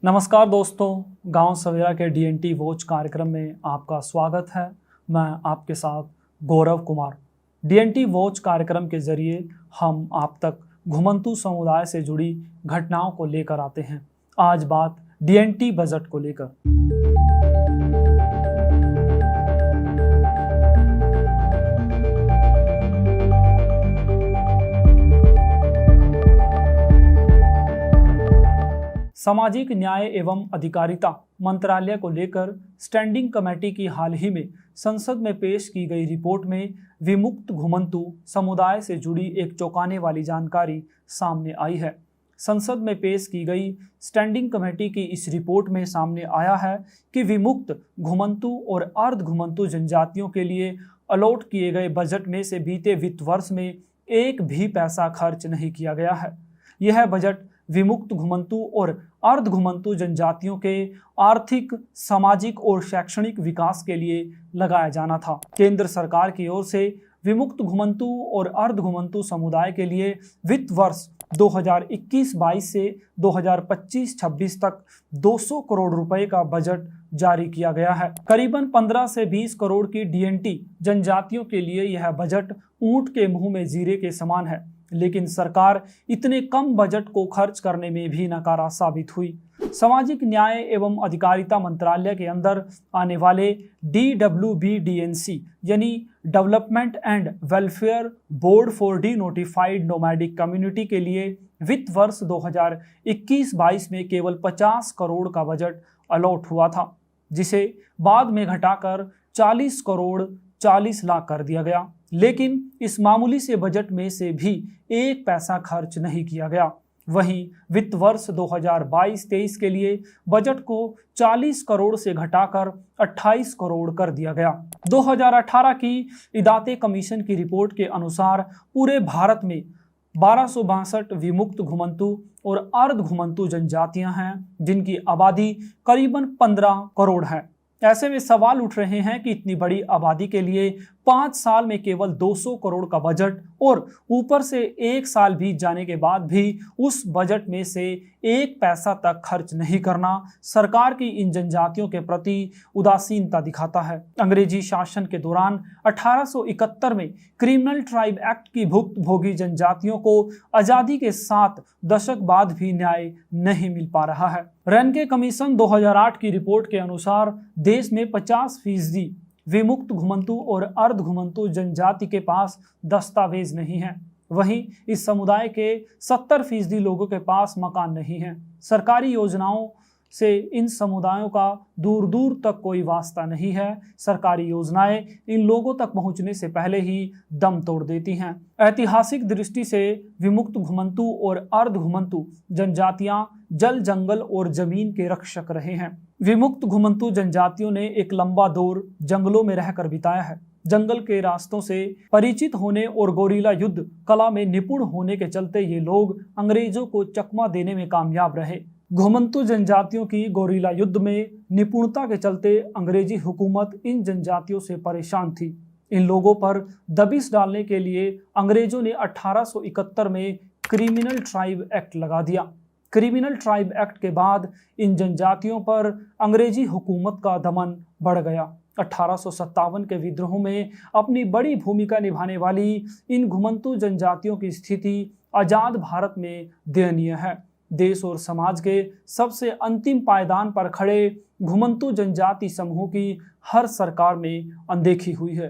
नमस्कार दोस्तों, गांव सवेरा के डीएनटी वॉच कार्यक्रम में आपका स्वागत है। मैं आपके साथ गौरव कुमार। डीएनटी वॉच कार्यक्रम के जरिए हम आप तक घुमंतू समुदाय से जुड़ी घटनाओं को लेकर आते हैं। आज बात डीएनटी बजट को लेकर। सामाजिक न्याय एवं अधिकारिता मंत्रालय को लेकर स्टैंडिंग कमेटी की हाल ही में संसद में पेश की गई रिपोर्ट में विमुक्त घुमंतू समुदाय से जुड़ी एक चौंकाने वाली जानकारी सामने आई है। संसद में पेश की गई स्टैंडिंग कमेटी की इस रिपोर्ट में सामने आया है कि विमुक्त घुमंतू और अर्ध घुमंतू जनजातियों के लिए अलॉट किए गए बजट में से बीते वित्त वर्ष में एक भी पैसा खर्च नहीं किया गया है। यह बजट विमुक्त घुमंतू और अर्ध घुमंतू जनजातियों के आर्थिक, सामाजिक और शैक्षणिक विकास के लिए लगाया जाना था। केंद्र सरकार की ओर से विमुक्त घुमंतू और अर्ध घुमंतू समुदाय के लिए वित्त वर्ष 2021-22 से 2025-26 तक 200 करोड़ रुपए का बजट जारी किया गया है। करीबन 15 से 20 करोड़ की डीएनटी जनजातियों के लिए यह बजट ऊंट के मुंह में जीरे के समान है, लेकिन सरकार इतने कम बजट को खर्च करने में भी नाकारा साबित हुई। सामाजिक न्याय एवं अधिकारिता मंत्रालय के अंदर आने वाले DWBDNC यानी development and welfare board for D notified nomadic community के लिए वित्त वर्ष 2021-22 में केवल 50 करोड़ का बजट अलॉट हुआ था, जिसे बाद में घटाकर 40 करोड़ 40 लाख कर दिया गया। लेकिन इस मामूली से बजट में से भी एक पैसा खर्च नहीं किया गया। वहीं वित्त वर्ष 2022-23 के लिए बजट को 40 करोड़ से घटाकर 28 करोड़ कर दिया गया। 2018 की इदाते कमीशन की रिपोर्ट के अनुसार पूरे भारत में 1262 विमुक्त घुमंतू और अर्ध घुमंतू जनजातियां हैं, जिनकी आबादी करीबन 15 करोड़ है। ऐसे में सवाल उठ रहे हैं कि इतनी बड़ी आबादी के लिए 5 साल में केवल 200 करोड़ का बजट और ऊपर से 1 साल बीत जाने के बाद भी उस बजट में से एक पैसा तक खर्च नहीं करना सरकार की इन जनजातियों के प्रति उदासीनता दिखाता है। अंग्रेजी शासन के दौरान 1871 में क्रिमिनल ट्राइब एक्ट की भुक्तभोगी जनजातियों को आजादी के 7 दशक बाद भी न्याय नहीं मिल पा रहा है। रेनके कमीशन 2008 की रिपोर्ट के अनुसार देश में 50% विमुक्त घुमंतू और अर्ध घुमंतू जनजाति के पास दस्तावेज नहीं है। वहीं इस समुदाय के 70% लोगों के पास मकान नहीं है। सरकारी योजनाओं से इन समुदायों का दूर दूर तक कोई वास्ता नहीं है। सरकारी योजनाएं इन लोगों तक पहुंचने से पहले ही दम तोड़ देती हैं। ऐतिहासिक दृष्टि से विमुक्त घुमंतू और अर्ध घुमंतू जनजातियां जल, जंगल और जमीन के रक्षक रहे हैं। विमुक्त घुमंतू जनजातियों ने एक लंबा दौर जंगलों में रहकर बिताया है। जंगल के रास्तों से परिचित होने और गोरिल्ला युद्ध कला में निपुण होने के चलते ये लोग अंग्रेजों को चकमा देने में कामयाब रहे। घुमंतू जनजातियों की गोरिल्ला युद्ध में निपुणता के चलते अंग्रेजी हुकूमत इन जनजातियों से परेशान थी। इन लोगों पर दबिश डालने के लिए अंग्रेजों ने 1871 में क्रिमिनल ट्राइब एक्ट लगा दिया। क्रिमिनल ट्राइब एक्ट के बाद इन जनजातियों पर अंग्रेजी हुकूमत का दमन बढ़ गया। 1857 के विद्रोह में अपनी बड़ी भूमिका निभाने वाली इन घुमंतू जनजातियों की स्थिति आजाद भारत में दयनीय है। देश और समाज के सबसे अंतिम पायदान पर खड़े घुमंतू जनजाति समूह की हर सरकार में अनदेखी हुई है।